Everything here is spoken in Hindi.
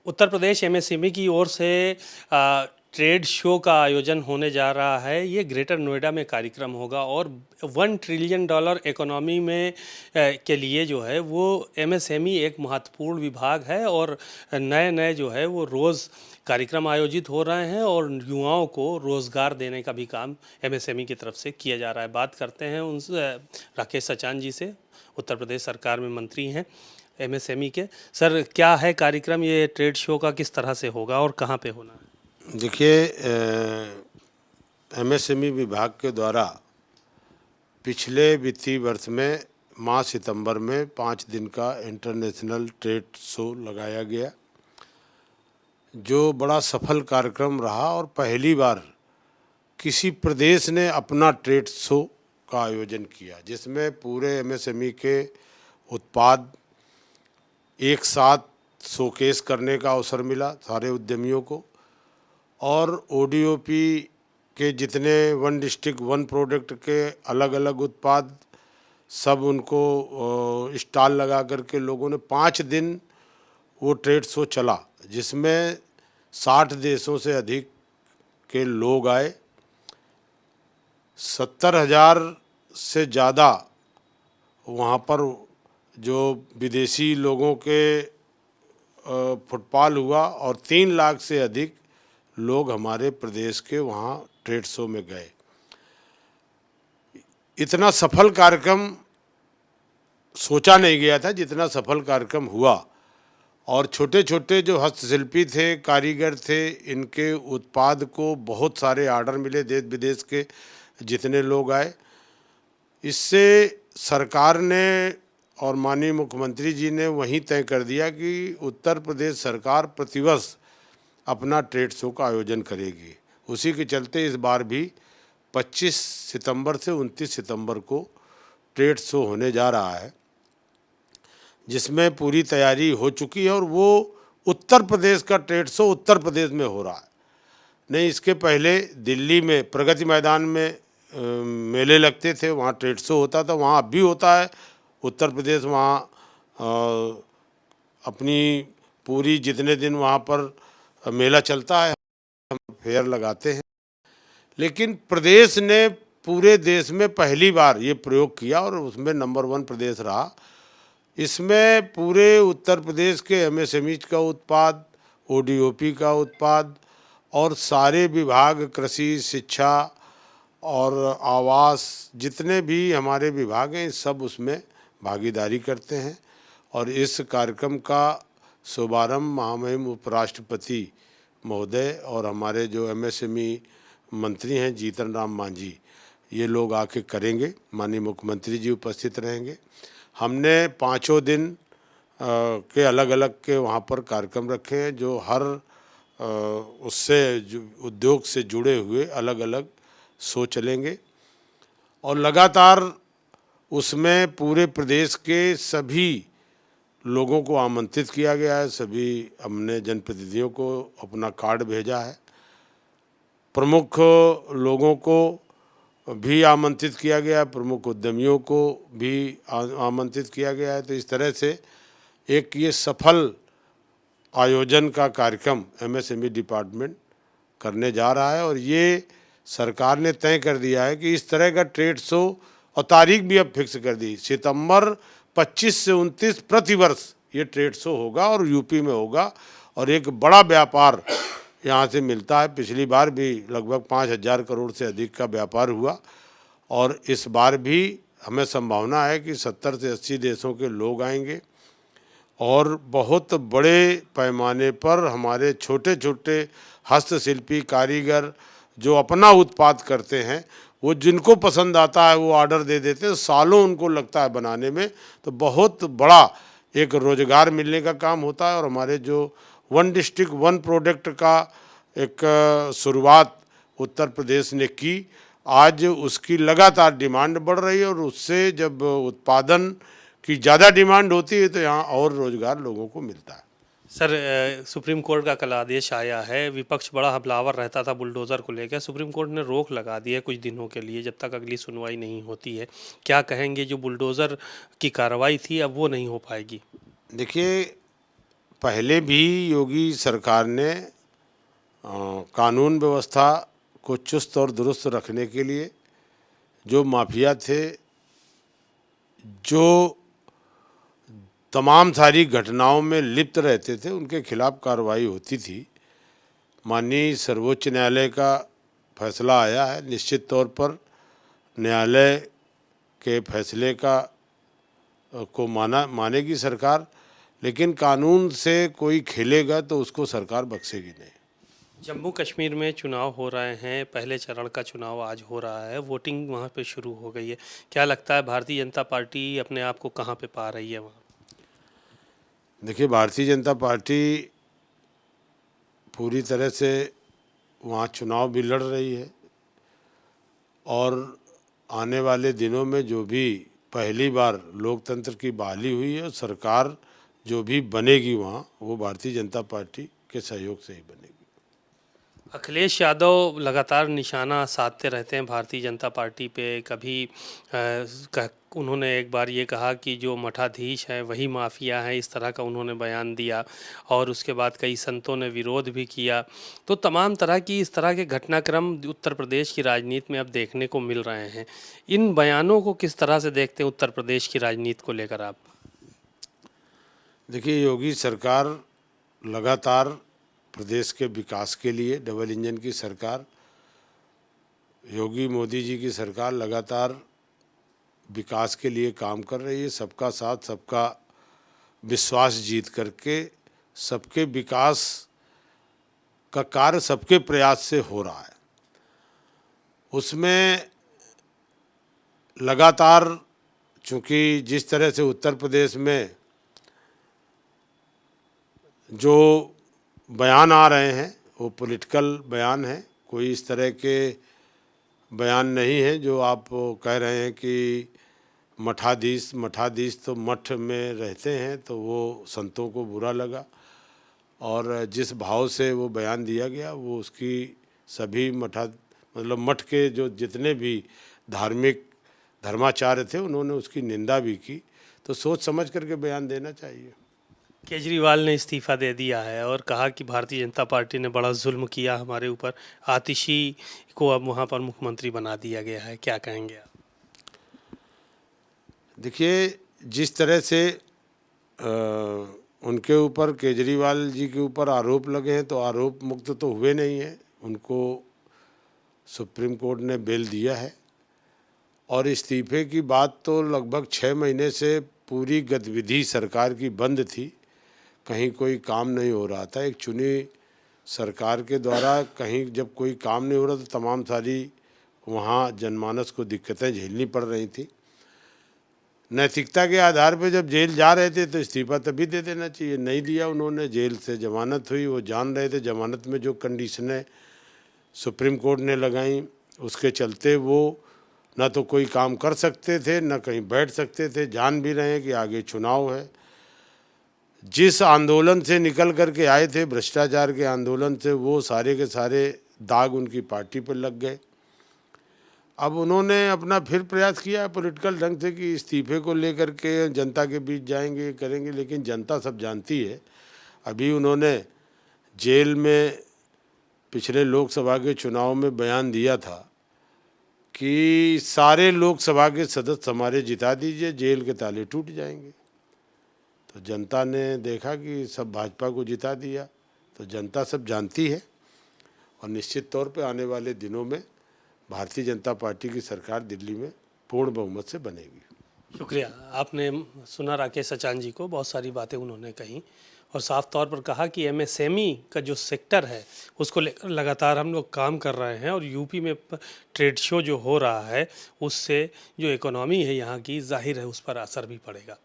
उत्तर प्रदेश एमएसएमई की ओर से ट्रेड शो का आयोजन होने जा रहा है। ये ग्रेटर नोएडा में कार्यक्रम होगा और $1 ट्रिलियन इकोनॉमी में के लिए जो है वो एमएसएमई एक महत्वपूर्ण विभाग है और नए नए जो है वो रोज़ कार्यक्रम आयोजित हो रहे हैं और युवाओं को रोज़गार देने का भी काम एमएसएमई की तरफ से किया जा रहा है। बात करते हैं उनसे, राकेश सचान जी से, उत्तर प्रदेश सरकार में मंत्री हैं एमएसएमई के। सर, क्या है कार्यक्रम, ये ट्रेड शो का किस तरह से होगा और कहाँ पे होना है? देखिए, एमएसएमई विभाग के द्वारा पिछले वित्तीय वर्ष में माह सितंबर में 5 दिन का इंटरनेशनल ट्रेड शो लगाया गया, जो बड़ा सफल कार्यक्रम रहा और पहली बार किसी प्रदेश ने अपना ट्रेड शो का आयोजन किया, जिसमें पूरे एमएसएमई के उत्पाद एक साथ शोकेस करने का अवसर मिला सारे उद्यमियों को। और ओडीओपी के जितने वन डिस्ट्रिक्ट वन प्रोडक्ट के अलग अलग उत्पाद सब उनको स्टॉल लगा करके लोगों ने 5 दिन वो ट्रेड शो चला, जिसमें 60 देशों से अधिक के लोग आए। 70,000 से ज़्यादा वहाँ पर जो विदेशी लोगों के फुटफॉल हुआ और 3 लाख से अधिक लोग हमारे प्रदेश के वहाँ ट्रेड शो में गए। इतना सफल कार्यक्रम सोचा नहीं गया था जितना सफल कार्यक्रम हुआ। और छोटे छोटे जो हस्तशिल्पी थे, कारीगर थे, इनके उत्पाद को बहुत सारे ऑर्डर मिले, देश विदेश के जितने लोग आए। इससे सरकार ने और माननीय मुख्यमंत्री जी ने वहीं तय कर दिया कि उत्तर प्रदेश सरकार प्रतिवर्ष अपना ट्रेड शो का आयोजन करेगी। उसी के चलते इस बार भी 25 सितंबर से 29 सितंबर को ट्रेड शो होने जा रहा है, जिसमें पूरी तैयारी हो चुकी है। और वो उत्तर प्रदेश का ट्रेड शो उत्तर प्रदेश में हो रहा है। नहीं, इसके पहले दिल्ली में प्रगति मैदान में मेले लगते थे, वहाँ ट्रेड शो होता था, वहाँ अब भी होता है। उत्तर प्रदेश वहाँ अपनी पूरी जितने दिन वहाँ पर मेला चलता है, हम फेयर लगाते हैं। लेकिन प्रदेश ने पूरे देश में पहली बार ये प्रयोग किया और उसमें नंबर 1 प्रदेश रहा। इसमें पूरे उत्तर प्रदेश के एमएसएमई का उत्पाद, ओडीओपी का उत्पाद और सारे विभाग, कृषि, शिक्षा और आवास, जितने भी हमारे विभाग हैं सब उसमें भागीदारी करते हैं। और इस कार्यक्रम का शुभारंभ महामहिम उपराष्ट्रपति महोदय और हमारे जो एमएसएमई मंत्री हैं जीतन राम मांझी, ये लोग आके करेंगे। माननीय मुख्यमंत्री जी उपस्थित रहेंगे। हमने 5 दिन के अलग अलग के वहाँ पर कार्यक्रम रखे हैं, जो हर उससे उद्योग से जुड़े हुए अलग अलग शो चलेंगे। और लगातार उसमें पूरे प्रदेश के सभी लोगों को आमंत्रित किया गया है। सभी हमने जनप्रतिनिधियों को अपना कार्ड भेजा है। प्रमुख लोगों को भी आमंत्रित किया गया है, प्रमुख उद्यमियों को भी आमंत्रित किया गया है। तो इस तरह से एक ये सफल आयोजन का कार्यक्रम एमएसएमई डिपार्टमेंट करने जा रहा है। और ये सरकार ने तय कर दिया है कि इस तरह का ट्रेड शो, और तारीख भी अब फिक्स कर दी, सितंबर 25 से 29 प्रतिवर्ष ये ट्रेड शो होगा और यूपी में होगा। और एक बड़ा व्यापार यहाँ से मिलता है। पिछली बार भी लगभग 5,000 करोड़ से अधिक का व्यापार हुआ और इस बार भी हमें संभावना है कि 70 से 80 देशों के लोग आएंगे। और बहुत बड़े पैमाने पर हमारे छोटे छोटे हस्तशिल्पी, कारीगर जो अपना उत्पाद करते हैं, वो जिनको पसंद आता है वो ऑर्डर दे देते हैं। सालों उनको लगता है बनाने में, तो बहुत बड़ा एक रोज़गार मिलने का काम होता है। और हमारे जो वन डिस्ट्रिक्ट वन प्रोडक्ट का एक शुरुआत उत्तर प्रदेश ने की, आज उसकी लगातार डिमांड बढ़ रही है। और उससे जब उत्पादन की ज़्यादा डिमांड होती है तो यहाँ और रोज़गार लोगों को मिलता है। सर, सुप्रीम कोर्ट का कल आदेश आया है। विपक्ष बड़ा हमलावर रहता था बुलडोज़र को लेकर, सुप्रीम कोर्ट ने रोक लगा दी है कुछ दिनों के लिए, जब तक अगली सुनवाई नहीं होती है। क्या कहेंगे, जो बुलडोज़र की कार्रवाई थी अब वो नहीं हो पाएगी? देखिए, पहले भी योगी सरकार ने कानून व्यवस्था को चुस्त और दुरुस्त रखने के लिए जो माफिया थे, जो तमाम सारी घटनाओं में लिप्त रहते थे, उनके खिलाफ कार्रवाई होती थी। माननीय सर्वोच्च न्यायालय का फैसला आया है। निश्चित तौर पर न्यायालय के फैसले को मानेगी सरकार, लेकिन कानून से कोई खेलेगा तो उसको सरकार बख्शेगी नहीं। जम्मू कश्मीर में चुनाव हो रहे हैं, पहले चरण का चुनाव आज हो रहा है, वोटिंग वहाँ पे शुरू हो गई है। क्या लगता है भारतीय जनता पार्टी अपने आप को कहाँ पे पा रही है वहाँ? देखिए, भारतीय जनता पार्टी पूरी तरह से वहाँ चुनाव भी लड़ रही है और आने वाले दिनों में जो भी पहली बार लोकतंत्र की बहाली हुई है, सरकार जो भी बनेगी वहाँ, वो भारतीय जनता पार्टी के सहयोग से ही बनेगी। अखिलेश यादव लगातार निशाना साधते रहते हैं भारतीय जनता पार्टी पे। कभी उन्होंने एक बार ये कहा कि जो मठाधीश हैं वही माफिया हैं, इस तरह का उन्होंने बयान दिया और उसके बाद कई संतों ने विरोध भी किया। तो तमाम तरह की इस तरह के घटनाक्रम उत्तर प्रदेश की राजनीति में अब देखने को मिल रहे हैं। इन बयानों को किस तरह से देखते हैं उत्तर प्रदेश की राजनीति को लेकर आप? देखिए, योगी सरकार लगातार प्रदेश के विकास के लिए, डबल इंजन की सरकार, योगी मोदी जी की सरकार लगातार विकास के लिए काम कर रही है। सबका साथ, सबका विश्वास जीत करके सबके विकास का कार्य सबके प्रयास से हो रहा है। उसमें लगातार, चूँकि जिस तरह से उत्तर प्रदेश में जो बयान आ रहे हैं वो पॉलिटिकल बयान है, कोई इस तरह के बयान नहीं है जो आप कह रहे हैं कि मठाधीश तो मठ में रहते हैं, तो वो संतों को बुरा लगा और जिस भाव से वो बयान दिया गया वो उसकी सभी मतलब मठ के जो जितने भी धार्मिक धर्माचार्य थे उन्होंने उसकी निंदा भी की। तो सोच समझ करके बयान देना चाहिए। केजरीवाल ने इस्तीफ़ा दे दिया है और कहा कि भारतीय जनता पार्टी ने बड़ा जुल्म किया हमारे ऊपर, आतिशी को अब वहाँ पर मुख्यमंत्री बना दिया गया है। क्या कहेंगे आप? देखिए, जिस तरह से उनके ऊपर, केजरीवाल जी के ऊपर आरोप लगे हैं तो आरोप मुक्त तो हुए नहीं हैं। उनको सुप्रीम कोर्ट ने बेल दिया है और इस्तीफे की बात तो लगभग 6 महीने से पूरी गतिविधि सरकार की बंद थी, कहीं कोई काम नहीं हो रहा था। एक चुनी सरकार के द्वारा कहीं जब कोई काम नहीं हो रहा तो तमाम सारी वहाँ जनमानस को दिक्कतें झेलनी पड़ रही थी। नैतिकता के आधार पर जब जेल जा रहे थे तो इस्तीफा तभी दे देना चाहिए, नहीं दिया उन्होंने। जेल से जमानत हुई, वो जान रहे थे जमानत में जो कंडीशनें सुप्रीम कोर्ट ने लगाई उसके चलते वो ना तो कोई काम कर सकते थे, ना कहीं बैठ सकते थे। जान भी रहे हैं कि आगे चुनाव है। जिस आंदोलन से निकल करके आए थे, भ्रष्टाचार के आंदोलन से, वो सारे के सारे दाग उनकी पार्टी पर लग गए। अब उन्होंने अपना फिर प्रयास किया है पॉलिटिकल ढंग से कि इस्तीफे को लेकर के जनता के बीच जाएंगे, करेंगे, लेकिन जनता सब जानती है। अभी उन्होंने जेल में पिछले लोकसभा के चुनाव में बयान दिया था कि सारे लोकसभा के सदस्य हमारे जिता दीजिए, जेल के ताले टूट जाएंगे। तो जनता ने देखा कि सब भाजपा को जिता दिया। तो जनता सब जानती है और निश्चित तौर पे आने वाले दिनों में भारतीय जनता पार्टी की सरकार दिल्ली में पूर्ण बहुमत से बनेगी। शुक्रिया। आपने सुना राकेश सचान जी को, बहुत सारी बातें उन्होंने कही और साफ तौर पर कहा कि एमएसएमई का जो सेक्टर है उसको लेकर लगातार हम लोग काम कर रहे हैं और यूपी में ट्रेड शो जो हो रहा है उससे जो इकोनॉमी है यहाँ की, जाहिर है उस पर असर भी पड़ेगा।